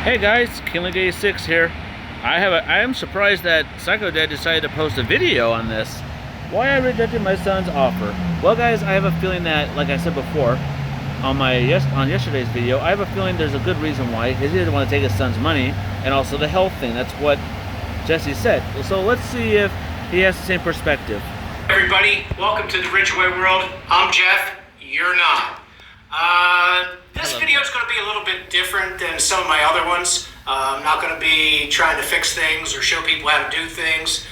Hey guys, KingLink86 here. I am surprised that Psycho Dad decided to post a video on this. Why I rejected my son's offer. Well guys, I have a feeling that, like I said before, on yesterday's video, I have a feeling there's a good reason why. He didn't want to take his son's money, and also the health thing. That's what Jesse said. So let's see if he has the same perspective. Everybody, welcome to the Ridgeway World. I'm Jeff. You're not. This video is going to be a little bit different than some of my other ones. I'm not going to be trying to fix things or show people how to do things.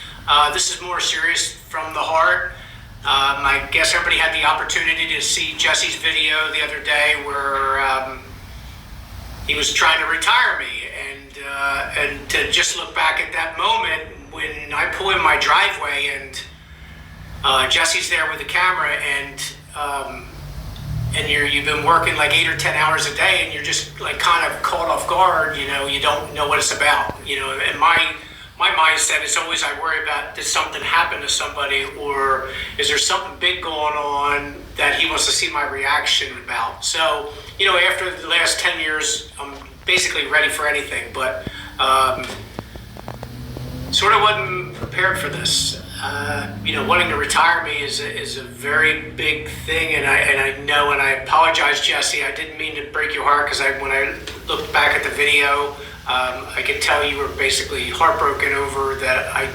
This is more serious from the heart. I guess everybody had the opportunity to see Jesse's video the other day where he was trying to retire me, and to just look back at that moment when I pull in my driveway and Jesse's there with the camera, and you've been working like 8 or 10 hours a day, and you're just like kind of caught off guard. You know, you don't know what it's about. You know, and my mindset is always, I worry about, did something happen to somebody, or is there something big going on that he wants to see my reaction about? So, you know, after the last 10 years, I'm basically ready for anything, but sort of wasn't prepared for this. You know, wanting to retire me is a very big thing, and I know, and I apologize, Jesse. I didn't mean to break your heart, because when I looked back at the video, I could tell you were basically heartbroken over that I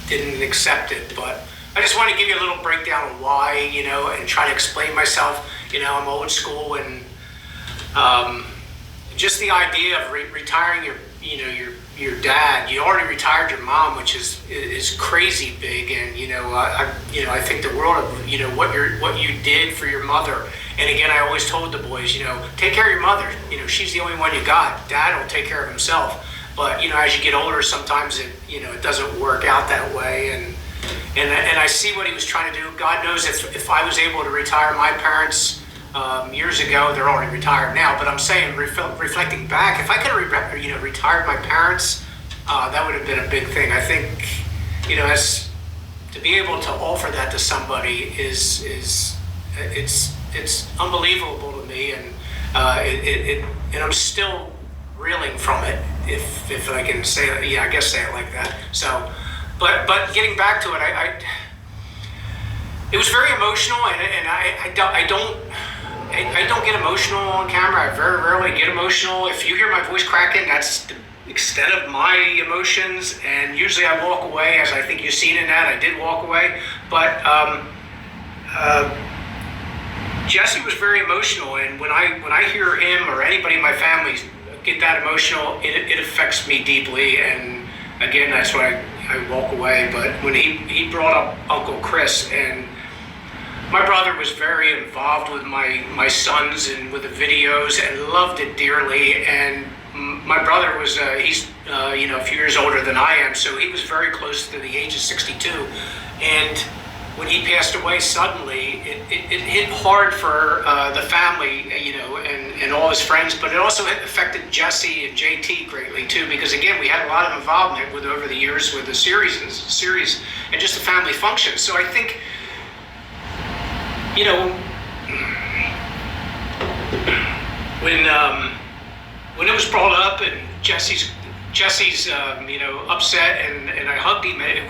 didn't accept it. But I just want to give you a little breakdown of why, you know, and try to explain myself. You know, I'm old school, and just the idea of retiring your dad. You already retired your mom, which is crazy big, and I think the world of, you know, what you did for your mother. And again, I always told the boys, you know, take care of your mother. You know, she's the only one you got. Dad will take care of himself. But you know, as you get older, sometimes it doesn't work out that way. And I see what he was trying to do. God knows if I was able to retire my parents years ago, they're already retired now. But I'm saying, reflecting back, if I could have retired my parents, that would have been a big thing. I think, you know, as to be able to offer that to somebody it's unbelievable to me, and and I'm still reeling from it, if I can say it. Yeah, I guess say it like that. So, but getting back to it, it was very emotional, and I don't get emotional on camera. I very rarely get emotional. If you hear my voice cracking, that's the extent of my emotions, and usually I walk away, as I think you've seen in that. I did walk away, but Jesse was very emotional, and when I hear him or anybody in my family get that emotional, it affects me deeply, and again, that's why I walk away. But when he brought up Uncle Chris, and my brother was very involved with my sons and with the videos, and loved it dearly. And my brother was he's a few years older than I am, so he was very close to the age of 62. And when he passed away suddenly, it hit hard for the family, you know, and all his friends, but it also affected Jesse and JT greatly too, because again, we had a lot of involvement with over the years with the series and just the family functions. So I think, you know, when it was brought up and Jesse's upset, and I hugged him, there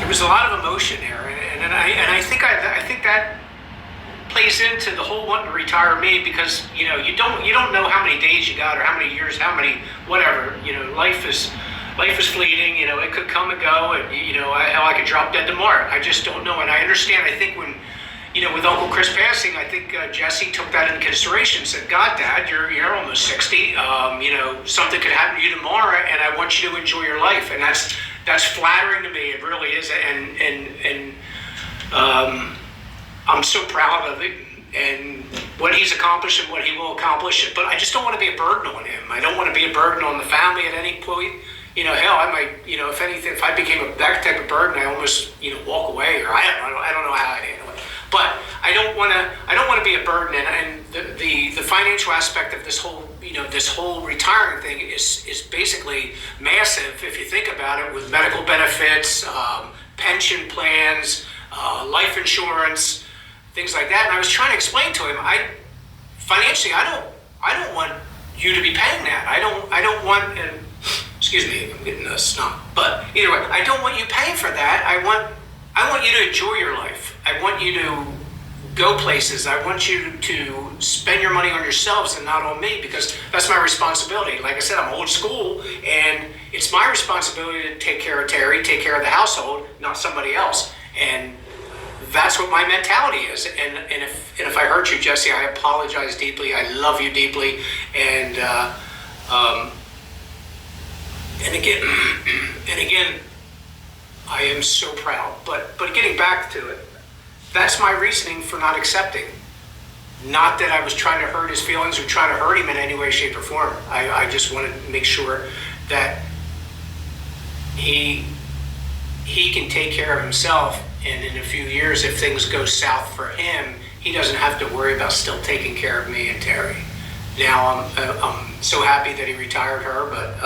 was a lot of emotion there, and I think that plays into the whole wanting to retire me, because you know, you don't know how many days you got, or how many years, how many whatever. You know, life is fleeting. You know, it could come and go, and you know, I could drop dead tomorrow. I just don't know, and I understand. I think when, you know, with Uncle Chris passing, I think Jesse took that into consideration. Said, "God, Dad, you're almost 60. You know, something could happen to you tomorrow, and I want you to enjoy your life." And that's flattering to me. It really is, and I'm so proud of it and what he's accomplished and what he will accomplish. But I just don't want to be a burden on him. I don't want to be a burden on the family at any point. You know, hell, I might, you know, if anything, if I became that type of burden, I almost, you know, walk away, or I don't know how I'd handle it. But I don't want to be a burden, and the financial aspect of this whole retiring thing is basically massive if you think about it, with medical benefits, pension plans, life insurance, things like that. And I was trying to explain to him, financially, I don't want you to be paying that. I don't want, and excuse me, I'm getting a snot. But either way, I don't want you paying for that. I want you to enjoy your life. I want you to go places. I want you to spend your money on yourselves and not on me, because that's my responsibility. Like I said, I'm old school, and it's my responsibility to take care of Terry, take care of the household, not somebody else. And that's what my mentality is. And if I hurt you, Jesse, I apologize deeply. I love you deeply. And again, I am so proud. But getting back to it, that's my reasoning for not accepting. Not that I was trying to hurt his feelings or trying to hurt him in any way, shape, or form. I just wanted to make sure that he can take care of himself, and in a few years, if things go south for him, he doesn't have to worry about still taking care of me and Terry. Now I'm so happy that he retired her, but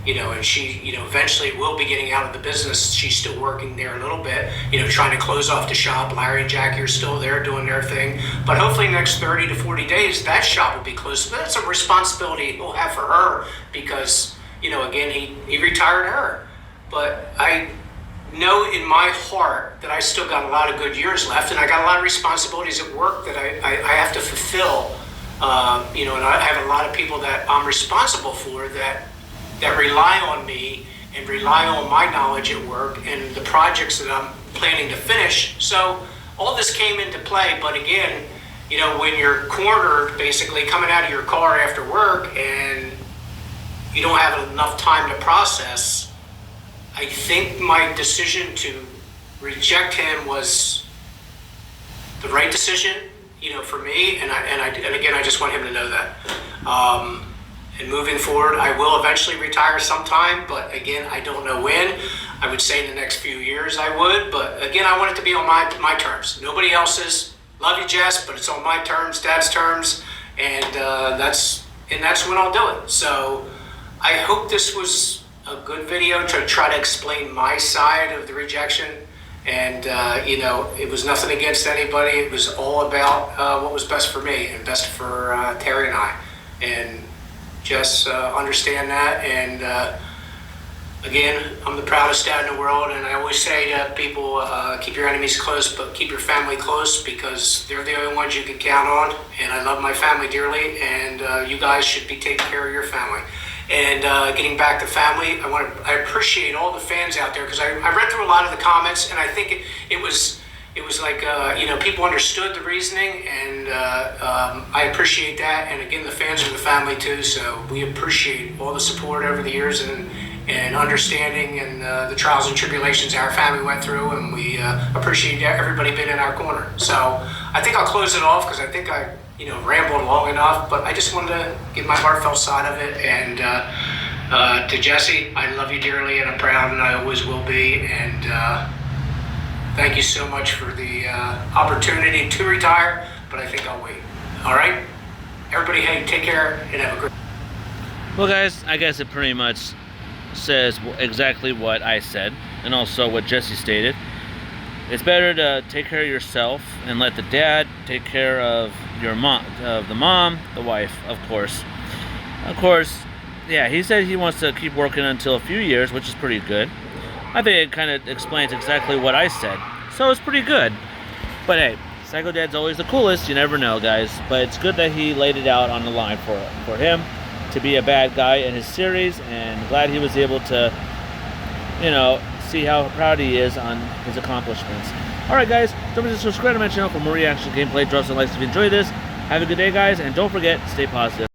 and she, eventually will be getting out of the business. She's still working there a little bit, trying to close off the shop. Larry and Jackie are still there doing their thing, but hopefully next 30 to 40 days, that shop will be closed. But that's a responsibility he'll have for her, because, again, he retired her. But I know in my heart that I still got a lot of good years left, and I got a lot of responsibilities at work that I have to fulfill, and I have a lot of people that I'm responsible for that rely on me and rely on my knowledge at work and the projects that I'm planning to finish. So all this came into play, but again, when you're cornered, basically coming out of your car after work and you don't have enough time to process, I think my decision to reject him was the right decision, for me, and again, I just want him to know that. And moving forward, I will eventually retire sometime, but again, I don't know when. I would say in the next few years I would, but again, I want it to be on my terms. Nobody else's. Love you, Jess, but it's on my terms, Dad's terms, and that's when I'll do it. So I hope this was a good video to try to explain my side of the rejection. And it was nothing against anybody. It was all about what was best for me and best for Terry and I. And just understand that, and again, I'm the proudest dad in the world, and I always say to people, keep your enemies close, but keep your family close, because they're the only ones you can count on, and I love my family dearly, and you guys should be taking care of your family. And getting back to family, I appreciate all the fans out there, because I read through a lot of the comments, and I think it was like, people understood the reasoning, and I appreciate that. And again, the fans are the family too, so we appreciate all the support over the years and understanding and the trials and tribulations our family went through, and we appreciate everybody being in our corner. So I think I'll close it off, because I think I rambled long enough, but I just wanted to give my heartfelt side of it. And to Jesse, I love you dearly, and I'm proud, and I always will be. And thank you so much for the opportunity to retire, but I think I'll wait. All right? Everybody, hey, take care and have a great... Well, guys, I guess it pretty much says exactly what I said, and also what Jesse stated. It's better to take care of yourself and let the dad take care of your mom, the wife, of course. Of course, yeah, he said he wants to keep working until a few years, which is pretty good. I think it kind of explains exactly what I said, so it's pretty good. But hey, Psycho Dad's always the coolest. You never know, guys. But it's good that he laid it out on the line for him to be a bad guy in his series, and glad he was able to, see how proud he is on his accomplishments. All right, guys, don't forget to subscribe to my channel for more reaction, gameplay, drops, and likes if you enjoy this. Have a good day, guys, and don't forget, stay positive.